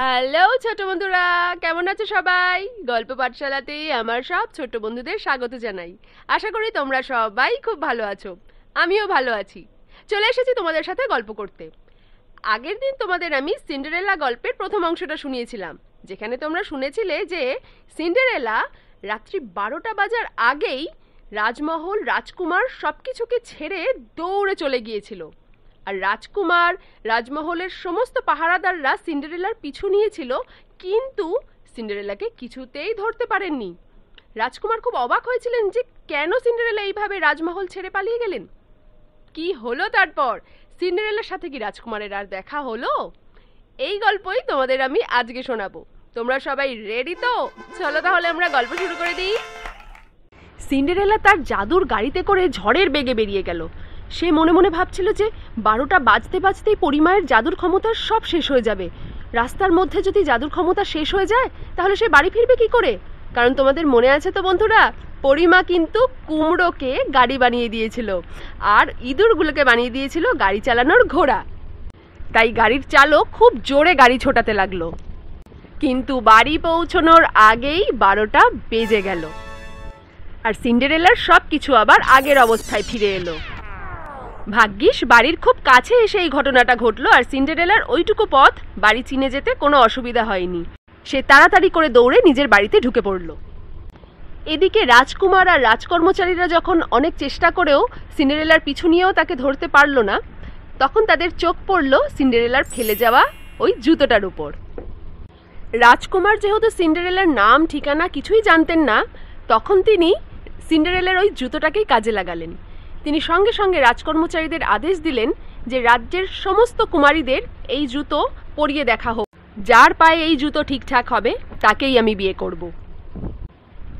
Hello ছোট বন্ধুরা, কেমন আছো সবাই? গল্প পাঠশালাতে আমার সব ছোট বন্ধুদের স্বাগত জানাই। আশা করি তোমরা সবাই খুব ভালো আছো। আমিও ভালো আছি। চলে এসেছি তোমাদের সাথে গল্প করতে। আগের দিন তোমাদের আমি সিন্ডারেলা গল্পের প্রথম অংশটা শুনিয়েছিলাম, যেখানে তোমরা শুনেছিলে যে সিন্ডারেলা রাত্রি 12টা বাজার আগেই রাজমহল, রাজকুমার সব কিছুকে ছেড়ে দৌড়ে চলে গিয়েছিল। আর রাজকুমার, রাজমহলের সমস্ত পাহারাদাররা সিন্ডারেলার পিছু নিয়েছিল, কিন্তু সিন্ডারেলাকে কিছুতেই ধরতে পারেননি। রাজকুমার খুব অবাক হয়েছিলেন যে কেন সিন্ডারেলা এইভাবে রাজমহল ছেড়ে পালিয়ে গেলেন। কি হলো তারপর? সিন্ডারেলার সাথে কি রাজকুমারের আর দেখা হলো? এই গল্পই তোমাদের আমি আজকে শোনাবো। তোমরা সবাই রেডি তো? চলো তাহলে আমরা গল্প শুরু করে দিই। সিন্ডারেলা তার জাদুর গাড়িতে করে ঝড়ের বেগে বেরিয়ে গেল। সে মনে মনে ভাবছিল যে 12টা বাজতে বাজতেই পরিমায়ের জাদুর ক্ষমতা সব শেষ হয়ে যাবে। রাস্তার মধ্যে যদি জাদুর ক্ষমতা শেষ হয়ে যায় তাহলে সে বাড়ি ফিরবে কি করে? কারণ তোমাদের মনে আছে তো বন্ধুরা, পরিমা কিন্তু কুমড়োকে গাড়ি বানিয়ে দিয়েছিল আর ইঁদুরগুলোকে বানিয়ে দিয়েছিল গাড়ি চালানোর ঘোড়া। তাই গাড়ির চালক খুব জোরে গাড়ি ছোটাতে লাগলো, কিন্তু বাড়ি পৌঁছানোর আগেই 12টা বেজে গেল আর সিন্ডারেলার সব কিছু আবার আগের অবস্থায় ফিরে এলো। ভাগ্যিস বাড়ির খুব কাছে এসে এই ঘটনাটা ঘটলো আর সিন্ডারেলার ওইটুকু পথ বাড়ি চিনে যেতে কোনো অসুবিধা হয়নি। সে তাড়াতাড়ি করে দৌড়ে নিজের বাড়িতে ঢুকে পড়ল। এদিকে রাজকুমার আর রাজকর্মচারীরা যখন অনেক চেষ্টা করেও সিন্ডারেলার পিছু নিয়েও তাকে ধরতে পারল না, তখন তাদের চোখ পড়ল সিন্ডারেলার ফেলে যাওয়া ওই জুতোটার উপর। রাজকুমার যেহেতু সিন্ডারেলার নাম ঠিকানা কিছুই জানতেন না, তখন তিনি সিন্ডারেলার ওই জুতোটাকেই কাজে লাগালেন। তিনি সঙ্গে সঙ্গে রাজকর্মচারীদের আদেশ দিলেন যে রাজ্যের সমস্ত কুমারীদের এই জুতো পরিয়ে দেখা হোক। যার পায়ে এই জুতো ঠিকঠাক হবে তাকেই আমি বিয়ে করব।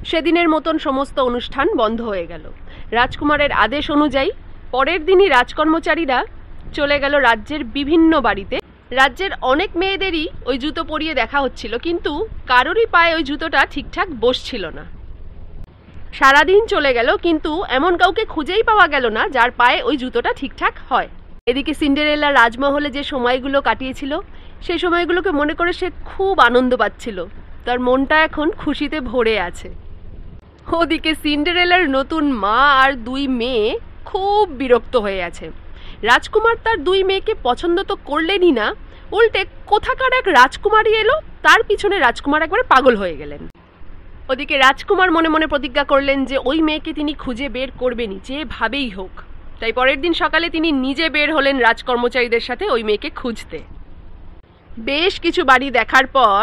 সেদিনের মতন সমস্ত অনুষ্ঠান বন্ধ হয়ে গেল। রাজকুমারের আদেশ অনুযায়ী পরের দিনই রাজকর্মচারীরা চলে গেল রাজ্যের বিভিন্ন বাড়িতে। রাজ্যের অনেক মেয়েদেরই ওই জুতো পরিয়ে দেখা হচ্ছিল, কিন্তু কারোরই পায়ে ওই জুতোটা ঠিকঠাক বসছিল না। সারাদিন চলে গেল, কিন্তু এমন কাউকে খুঁজেই পাওয়া গেল না যার পায়ে ওই জুতোটা ঠিকঠাক হয়। এদিকে সিন্ডারেলা রাজমহলে যে সময়গুলো কাটিয়েছিল সেই সময়গুলোকে মনে করে সে খুব আনন্দ পাচ্ছিল। তার মনটা এখন খুশিতে ভরে আছে। ওদিকে সিন্ডারেলার নতুন মা আর 2 মেয়ে খুব বিরক্ত হয়ে আছে। রাজকুমার তার 2 মেয়েকে পছন্দ তো করলেনই না, উল্টে কোথাকার এক রাজকুমারী এলো, তার পিছনে রাজকুমার একবারে পাগল হয়ে গেলেন। ওদিকে রাজকুমার মনে মনে প্রতিজ্ঞা করলেন যে ওই মেয়েকে তিনি খুঁজে বের করবেনই, যেভাবেই হোক। তাই পরের দিন সকালে তিনি নিজে বের হলেন রাজকর্মচারীদের সাথে ওই মেয়েকে খুঁজতে। বেশ কিছু বাড়ি দেখার পর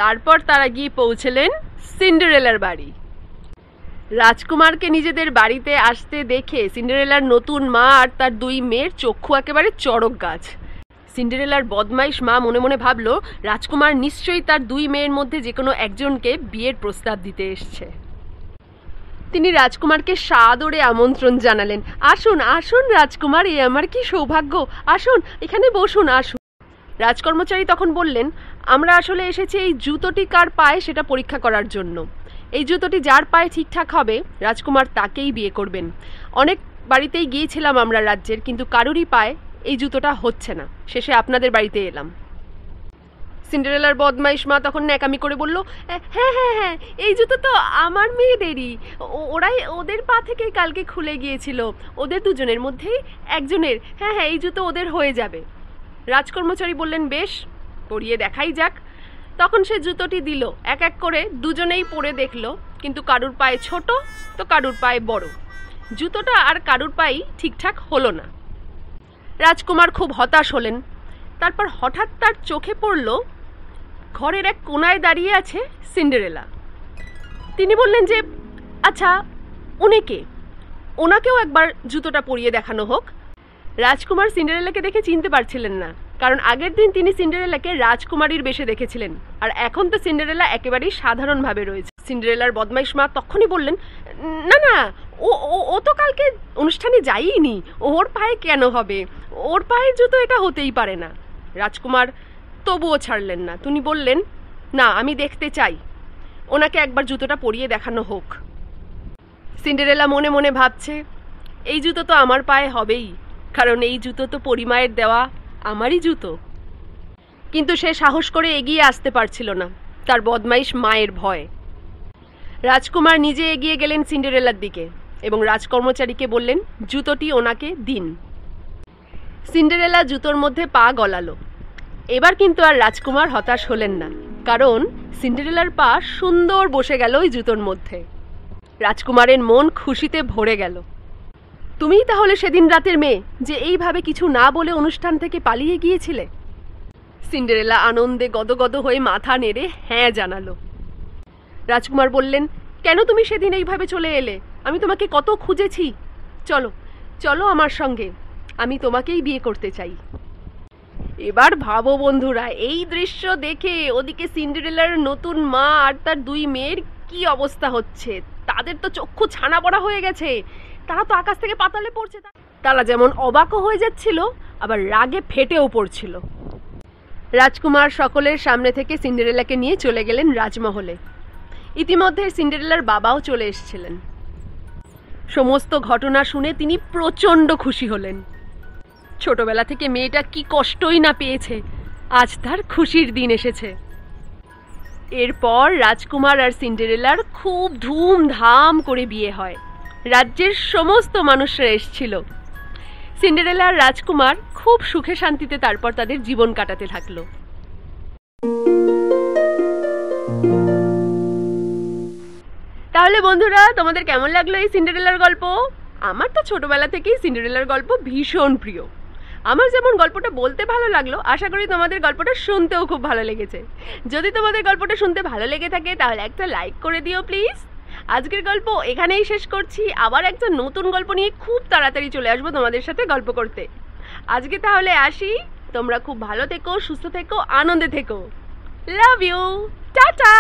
তারপর তারা গিয়ে পৌঁছলেন সিন্ডারেলার বাড়ি। রাজকুমারকে নিজেদের বাড়িতে আসতে দেখে সিন্ডারেলার নতুন মা আর তার 2 মেয়ের চক্ষু একেবারে চড়ক গাছ। সিন্ডারেলার বদমাইশ মা মনে মনে ভাবল রাজকুমার নিশ্চয়ই তার 2 মেয়ের মধ্যে যে কোনো একজনকে বিয়ের প্রস্তাব দিতে এসছে। তিনি রাজকুমারকে সাদরে আমন্ত্রণ জানালেন, আসুন আসুন রাজকুমার, এ আমার কি সৌভাগ্য, আসুন এখানে বসুন, আসুন। রাজকর্মচারী তখন বললেন, আমরা আসলে এসেছি এই জুতোটি কার পায়ে সেটা পরীক্ষা করার জন্য। এই জুতোটি যার পায়ে ঠিকঠাক হবে রাজকুমার তাকেই বিয়ে করবেন। অনেক বাড়িতেই গিয়েছিলাম আমরা রাজ্যের, কিন্তু কারোরই পায়ে এই জুতোটা হচ্ছে না। শেষে আপনাদের বাড়িতে এলাম। সিন্ডারেলার বদমাইশ মা তখন ন্যাকামি করে বলল, হ্যাঁ হ্যাঁ হ্যাঁ, এই জুতো তো আমার মেয়েদেরই, ওরাই ওদের পা থেকেই কালকে খুলে গিয়েছিল, ওদের দুজনের মধ্যেই একজনের, হ্যাঁ হ্যাঁ এই জুতো ওদের হয়ে যাবে। রাজকর্মচারী বললেন, বেশ, পরিয়ে দেখাই যাক। তখন সে জুতোটি দিল। এক এক করে দুজনেই পরে দেখলো, কিন্তু কারুর পায়ে ছোট তো কারুর পায়ে বড়। জুতোটা আর কারুর পায়েই ঠিকঠাক হলো না। রাজকুমার খুব হতাশ হলেন। তারপর হঠাৎ তার চোখে পড়ল ঘরের এক কোনায় দাঁড়িয়ে আছে সিন্ডারেলা। তিনি বললেন যে, আচ্ছা উনি কে? ওনাকেও একবার জুতোটা পরিয়ে দেখানো হোক। রাজকুমার সিন্ডারেলাকে দেখে চিনতে পারছিলেন না, কারণ আগের দিন তিনি সিন্ডারেলাকে রাজকুমারীর বেশে দেখেছিলেন, আর এখন তো সিন্ডারেলা একেবারেই সাধারণভাবে রয়েছে। সিন্ডারেলার বদমাইশ মা তখনই বললেন, না না, ও ও তো কালকে অনুষ্ঠানে যায়নি, ওর পায়ে কেন হবে? ওর পায়ের জুতো এটা হতেই পারে না। রাজকুমার তবুও ছাড়লেন না। তিনি বললেন, না, আমি দেখতে চাই, ওনাকে একবার জুতোটা পরিয়ে দেখানো হোক। সিন্ডারেলা মনে মনে ভাবছে, এই জুতো তো আমার পায়ে হবেই, কারণ এই জুতো তো পরিমায়ের দেওয়া আমারই জুতো। কিন্তু সে সাহস করে এগিয়ে আসতে পারছিল না, তার বদমাইশ মায়ের ভয়। রাজকুমার নিজে এগিয়ে গেলেন সিন্ডারেলার দিকে এবং রাজকর্মচারীকে বললেন জুতোটি ওনাকে দিন। সিন্ডারেলা জুতোর মধ্যে পা গলালো। এবার কিন্তু আর রাজকুমার হতাশ হলেন না, কারণ সিন্ডারেলার পা সুন্দর বসে গেল ওই জুতোর মধ্যে। রাজকুমারের মন খুশিতে ভরে গেল। তুমিই তাহলে সেদিন রাতের মেয়ে যে এইভাবে কিছু না বলে অনুষ্ঠান থেকে পালিয়ে গিয়েছিলে? সিন্ডারেলা আনন্দে গদগদ হয়ে মাথা নেড়ে হ্যাঁ জানালো। রাজকুমার বললেন, কেন তুমি সেদিন এইভাবে চলে এলে? আমি তোমাকে কত খুঁজেছি। চলো চলো আমার সঙ্গে, আমি তোমাকেই বিয়ে করতে চাই। এবার ভাবো বন্ধুরা, এই দৃশ্য দেখে ওদিকে সিন্ডারেলার নতুন মা আর তার দুই মেয়ের কি অবস্থা হচ্ছে। তাদের তো চক্ষু ছানা পড়া হয়ে গেছে, তারা তো আকাশ থেকে পাতালে পড়ছে। তারা যেমন অবাকও হয়ে যাচ্ছিল, আবার রাগে ফেটেও পড়ছিল। রাজকুমার সকলের সামনে থেকে সিন্ডারেলাকে নিয়ে চলে গেলেন রাজমহলে। ইতিমধ্যে সিন্ডারেলার বাবাও চলে এসেছিলেন। সমস্ত ঘটনা শুনে তিনি প্রচণ্ড খুশি হলেন। ছোটবেলা থেকে মেয়েটা কি কষ্টই না পেয়েছে, আজ তার খুশির দিন এসেছে। এরপর রাজকুমার আর সিন্ডারেলার খুব ধুমধাম করে বিয়ে হয়। রাজ্যের সমস্ত মানুষরা এসেছিল। সিন্ডারেলা আর রাজকুমার খুব সুখে শান্তিতে তারপর তাদের জীবন কাটাতে থাকলো। তাহলে বন্ধুরা, তোমাদের কেমন লাগলো এই সিন্ডারেলার গল্প? আমার তো ছোটবেলা থেকেই সিন্ডারেলার গল্প ভীষণ প্রিয়। আমার যেমন গল্পটা বলতে ভালো লাগলো, আশা করি তোমাদের গল্পটা শুনতেও খুব ভালো লেগেছে। যদি তোমাদের গল্পটা শুনতে ভালো লেগে থাকে তাহলে একটা লাইক করে দিও প্লিজ। আজকের গল্প এখানেই শেষ করছি। আবার একটা নতুন গল্প নিয়ে খুব তাড়াতাড়ি চলে আসবো তোমাদের সাথে গল্প করতে। আজকে তাহলে আসি। তোমরা খুব ভালো থেকো, সুস্থ থেকো, আনন্দে থেকো। Love you, tata.